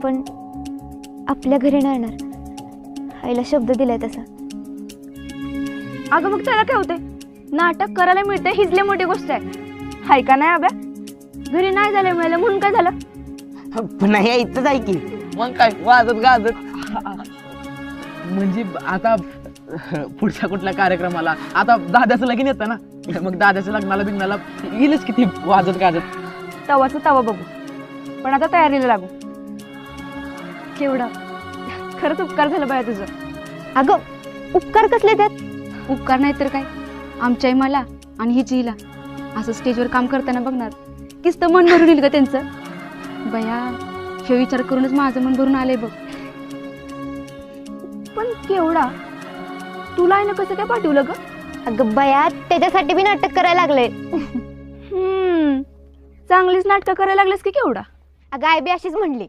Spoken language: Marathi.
पण आपल्या घरी नाही येणार, आईला शब्द दिलाय तसा. अगं मग त्याला काय होते, नाटक करायला मिळते हीच लई मोठी गोष्ट आहे. हाय का नाही अभ्या? घरी नाही झालं मिळालं म्हणून काय झालं? पुन्हा यायचंच आहे की. मग काय वाजत गाजत. म्हणजे आता पुढच्या कुठल्या कार्यक्रमाला आता दादाचं लगीन येतं ना, मग दादाच्या लग्नाला बिग्नाला येईलच किती वाजत गाजत. तवाचं तवा बघू, पण आता तयारीला लागू. केवढा खरंच उपकार झाला बाया तुझं. अगं उपकार कसले त्यात? उपकार नाही तर काय, आमच्या मला आणि हिची हिला असं स्टेजवर काम करताना बघणार किस्त मन भरून येईल का त्यांचं. बया हे विचार करूनच माझं मन भरून आलंय बघ. पण केवढा तुला आहे ना कसं काय पाठवलं ग? अगं बया, त्याच्यासाठी मी नाटक करायला लागले. चांगलीच नाटकं करायला लागलेस की केवढा. अगं आई बी अशीच म्हणली.